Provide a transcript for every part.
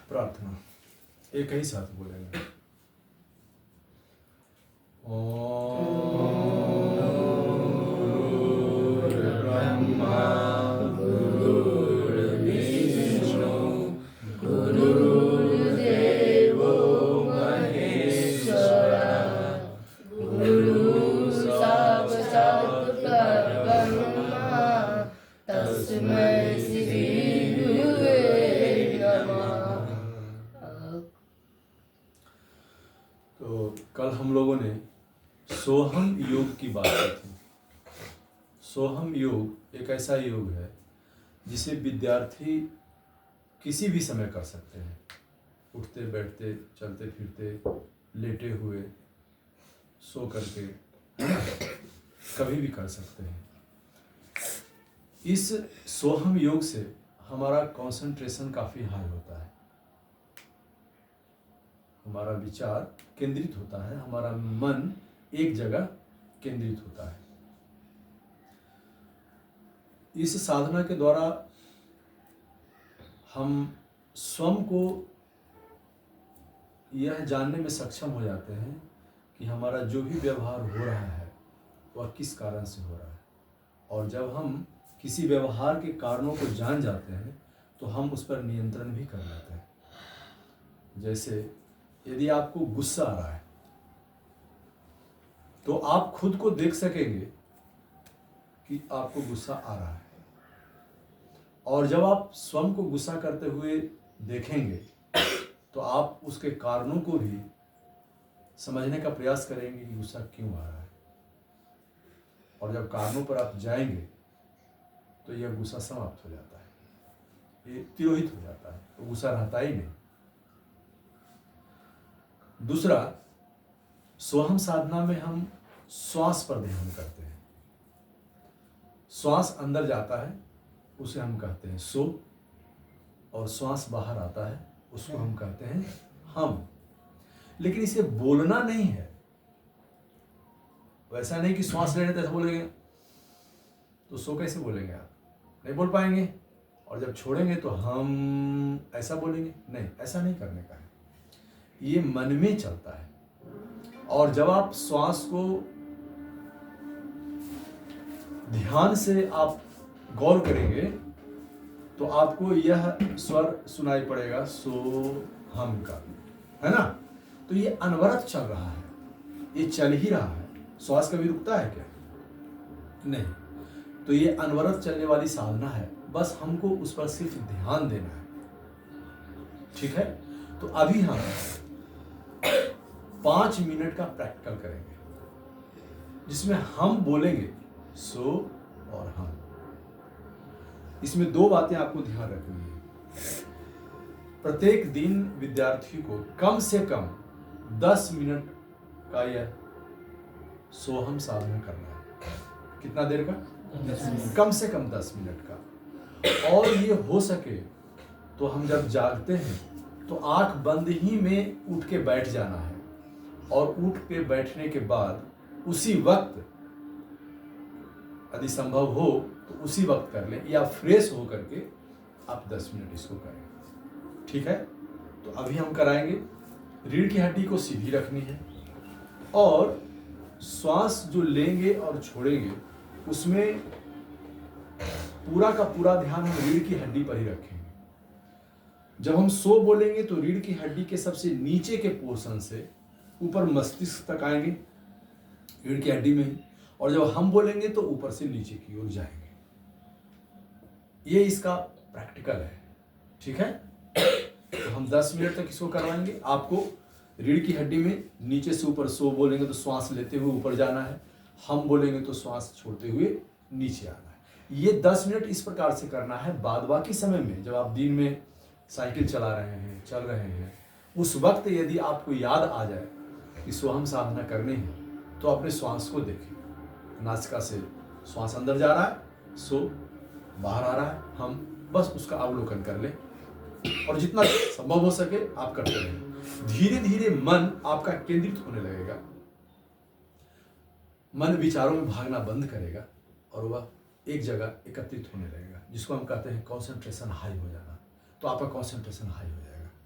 प्रार्थना एक ही साथ बोलेंगे। ब्रह्मा गुरुर्विष्णु गुरुर्देवो महेश्वरा गुरु साक्षात् परब्रह्मा तस्मै श्री गुरुवे नमः। तो कल हम लोगों ने सोहम योग की बात की थी। सोहम योग एक ऐसा योग है जिसे विद्यार्थी किसी भी समय कर सकते हैं, उठते बैठते चलते फिरते लेटे हुए सो करके कभी भी कर सकते हैं। इस सोहम योग से हमारा कंसंट्रेशन काफ़ी हाई होता है, हमारा विचार केंद्रित होता है, हमारा मन एक जगह केंद्रित होता है। इस साधना के द्वारा हम स्वयं को यह जानने में सक्षम हो जाते हैं कि हमारा जो भी व्यवहार हो रहा है वह किस कारण से हो रहा है। और जब हम किसी व्यवहार के कारणों को जान जाते हैं तो हम उस पर नियंत्रण भी कर लेते हैं। जैसे यदि आपको गुस्सा आ रहा है तो आप खुद को देख सकेंगे कि आपको गुस्सा आ रहा है, और जब आप स्वयं को गुस्सा करते हुए देखेंगे तो आप उसके कारणों को भी समझने का प्रयास करेंगे कि गुस्सा क्यों आ रहा है। और जब कारणों पर आप जाएंगे तो यह गुस्सा समाप्त हो जाता है, ये तिरोहित हो जाता है, तो गुस्सा रहता ही नहीं। दूसरा, सोहम साधना में हम श्वास पर ध्यान करते हैं। श्वास अंदर जाता है उसे हम कहते हैं सो, और श्वास बाहर आता है उसको हम कहते हैं हम। लेकिन इसे बोलना नहीं है। वैसा नहीं कि श्वास लेने तैसे बोलेंगे तो सो कैसे बोलेंगे, आप नहीं बोल पाएंगे। और जब छोड़ेंगे तो हम ऐसा बोलेंगे, नहीं, ऐसा नहीं करने का है। ये मन में चलता है। और जब आप श्वास को ध्यान से आप गौर करेंगे तो आपको यह स्वर सुनाई पड़ेगा सो हम का, है ना। तो ये अनवरत चल रहा है, ये चल ही रहा है। श्वास कभी रुकता है क्या? नहीं। तो ये अनवरत चलने वाली साधना है, बस हमको उस पर सिर्फ ध्यान देना है। ठीक है। तो अभी हम 5 मिनट का प्रैक्टिकल करेंगे जिसमें हम बोलेंगे सो और हम। इसमें 2 बातें आपको ध्यान रखनी है। प्रत्येक दिन विद्यार्थी को कम से कम 10 मिनट का यह सोहम साधना करना है। कितना देर का? कम से कम 10 मिनट का। और ये हो सके तो हम जब जागते हैं तो आंख बंद ही में उठ के बैठ जाना है, और उठ के बैठने के बाद उसी वक्त यदि संभव हो तो उसी वक्त कर लें, या फ्रेश हो करके आप 10 मिनट इसको करें। ठीक है। तो अभी हम कराएंगे। रीढ़ की हड्डी को सीधी रखनी है, और श्वास जो लेंगे और छोड़ेंगे उसमें पूरा का पूरा ध्यान हम रीढ़ की हड्डी पर ही रखेंगे। जब हम सो बोलेंगे तो रीढ़ की हड्डी के सबसे नीचे के पोर्शन से ऊपर मस्तिष्क तक आएंगे, रीढ़ की हड्डी में ही। और जब हम बोलेंगे तो ऊपर से नीचे की ओर जाएंगे। ये इसका प्रैक्टिकल है। ठीक है। तो हम 10 मिनट तक इसको करवाएंगे। आपको रीढ़ की हड्डी में नीचे से ऊपर सो बोलेंगे तो श्वास लेते हुए ऊपर जाना है, हम बोलेंगे तो श्वास छोड़ते हुए नीचे आना है। ये 10 मिनट इस प्रकार से करना है। बाद बाकी समय में जब आप दिन में साइकिल चला रहे हैं, चल रहे हैं, उस वक्त यदि आपको याद आ जाए कि सोहम साधना करनी है तो अपने श्वास को देखें। नासिका से श्वास अंदर जा रहा है, सो बाहर आ रहा है, हम बस उसका अवलोकन कर लें। और जितना संभव हो सके आप करते रहें। धीरे धीरे मन आपका केंद्रित होने लगेगा, मन विचारों में भागना बंद करेगा और वह एक जगह एकत्रित होने लगेगा, जिसको हम कहते हैं कंसंट्रेशन हाई हो जाना। तो आपका कंसंट्रेशन हाई हो जाएगा।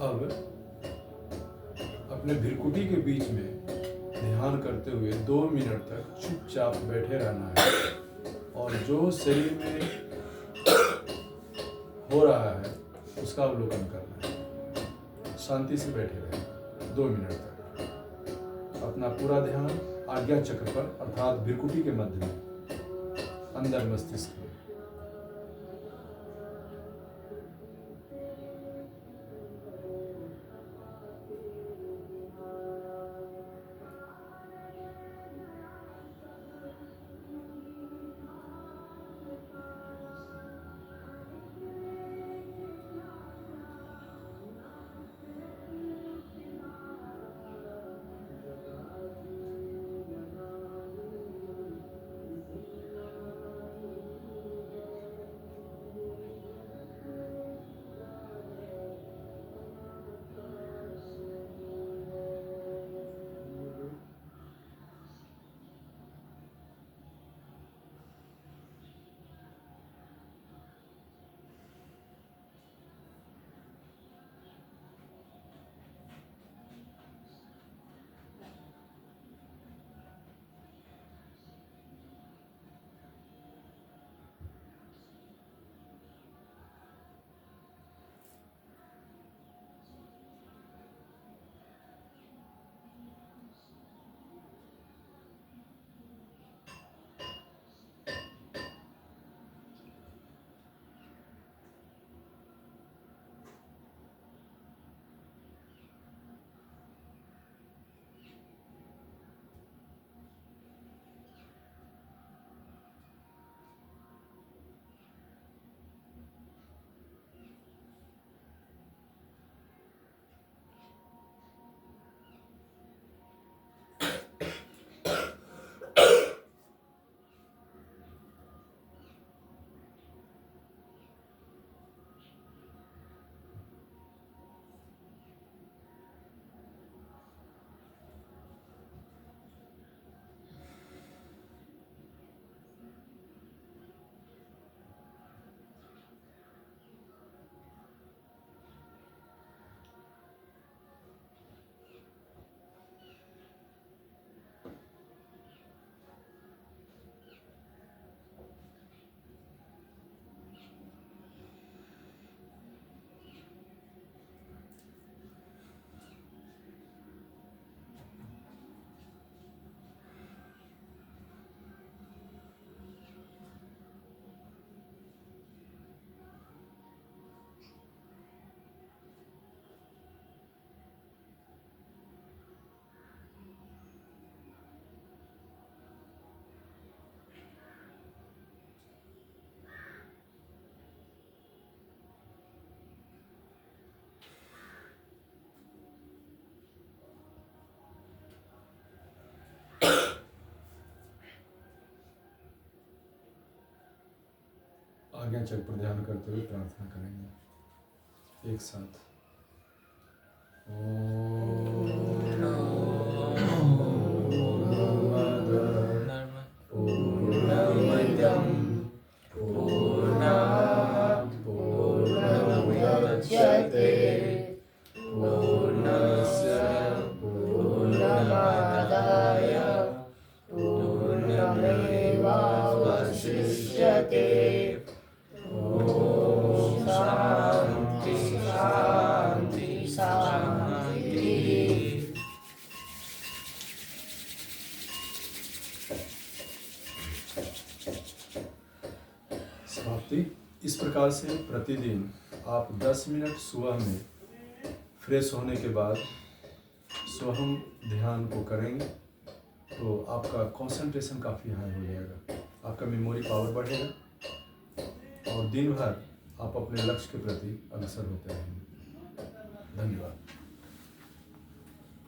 अब अपने भृकुटी के बीच में ध्यान करते हुए 2 मिनट तक चुपचाप बैठे रहना है और जो शरीर में हो रहा है उसका अवलोकन करना है। शांति से बैठे रहें 2 मिनट तक। अपना पूरा ध्यान आज्ञा चक्र पर अर्थात भृकुटी के मध्य में, अंदर मस्तिष्क में। आज्ञा चक्र पर ध्यान करते हुए प्रार्थना करेंगे एक साथ। पूर्णमिदं पूर्णात् पूर्णमुदच्यते पूर्णस्य पूर्णमादाय पूर्णमेवावशिष्यते। ओम शांति शांति शांति। समाप्ति। इस प्रकार से प्रतिदिन आप 10 मिनट सुबह में फ्रेश होने के बाद स्वहम ध्यान को करेंगे तो आपका कंसंट्रेशन काफ़ी हाई हो जाएगा, आपका मेमोरी पावर बढ़ेगा और दिन भर आप अपने लक्ष्य के प्रति अग्रसर होते रहेंगे। धन्यवाद।